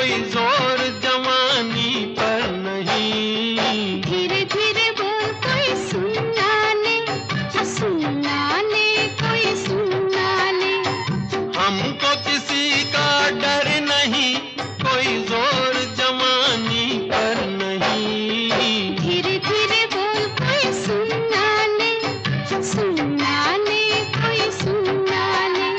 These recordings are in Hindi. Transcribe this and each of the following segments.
कोई जोर जवानी पर नहीं। धीरे धीरे बोल कोई सुनना ले, कोई सुनना ले। हमको किसी का डर नहीं, कोई जोर जवानी पर नहीं। धीरे धीरे बोल कोई सुनना ले, कोई सुनना ले।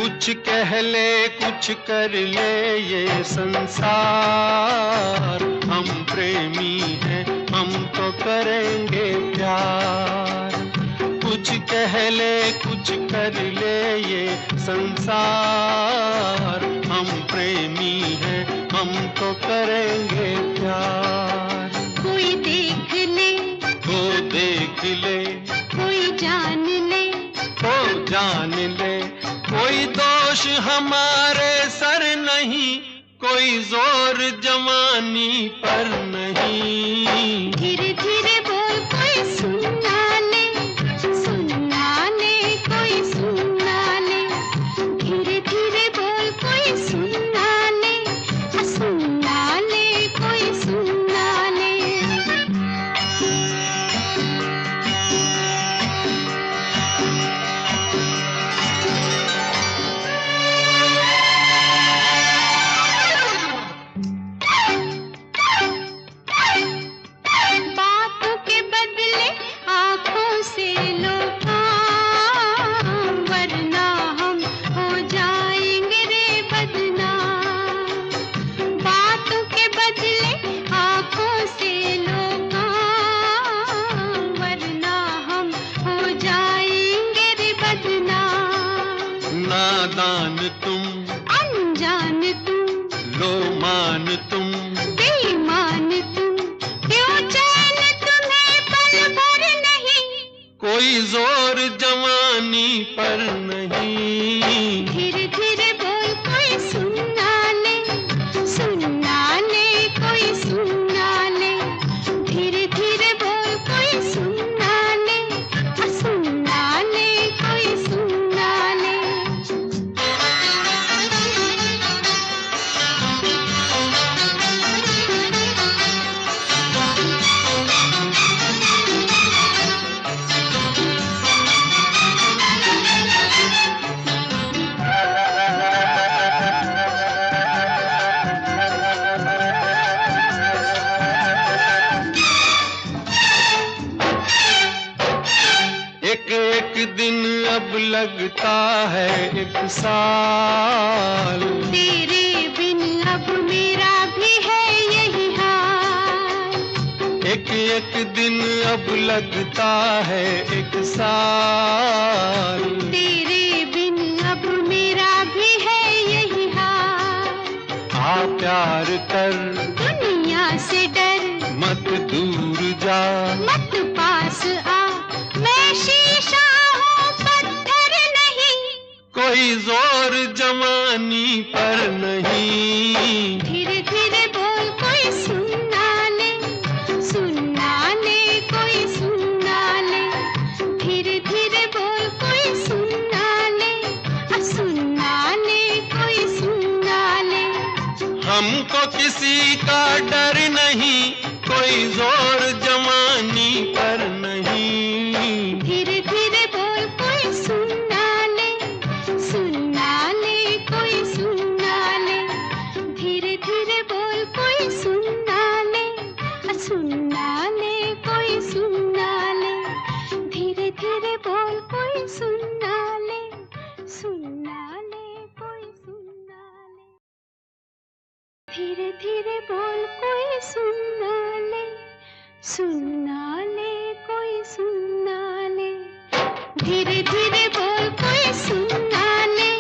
कुछ कह ले कुछ कर ले ये संसार, हम प्रेमी हैं हम तो करेंगे प्यार। कुछ कह ले कुछ कर ले ये संसार, हम प्रेमी हैं हम तो करेंगे प्यार। कोई देख ले, वो देख ले, कोई जान ले, वो जान ले। कोई दोष हमारे सर नहीं, कोई जोर जवानी पर नहीं। धीरे धीरे बोल कोई सुनना ले, कोई सुनना ले। धीरे धीरे बोल कोई सुनना ले, कोई सुनना ले। बातों के बदले आँखों से लो काम, वरना हम हो जाएंगे रे बदनाम। बातों के बदले आँखों से लो काम, वरना हम हो जाएंगे रे बदनाम। नादान तुम, अनजान तुम, लो मान तुम, बेईमान तुम, क्यों चैन तुम्हें पल भर नहीं। कोई जोर जवानी पर नहीं। धीरे धीरे बोल कोई सुनना ले, कोई सुनना ले। धीरे धीरे बोल कोई सुनना ले, कोई सुनना ले। एक एक दिन अब लगता है एक साल, तेरे बिन अब मेरा भी है यही हाल। एक एक दिन अब लगता है एक साल। तेरे बिन अब मेरा भी है यही हाल। आ प्यार कर दुनिया से डर, मत दूर जा, मत पास आ, मैं शीशा हूँ पत्थर नहीं। कोई जोर जवानी पर नहीं। धीरे धीरे बोल कोई सुनना ले, कोई सुनना ले। धीरे धीरे बोल कोई सुनना ले, कोई सुनना ले। हमको किसी का डर नहीं, कोई जोर जवानी पर नहीं। धीरे धीरे बोल कोई सुनना ले, कोई सुनना ले। धीरे धीरे बोल कोई सुनना ले, कोई सुनना ले। धीरे धीरे बोल कोई सुनना ले, कोई सुनना ले। धीरे धीरे बोल कोई सुनना ले, कोई सुनना ले। धीरे धीरे बोल कोई सुनना ले,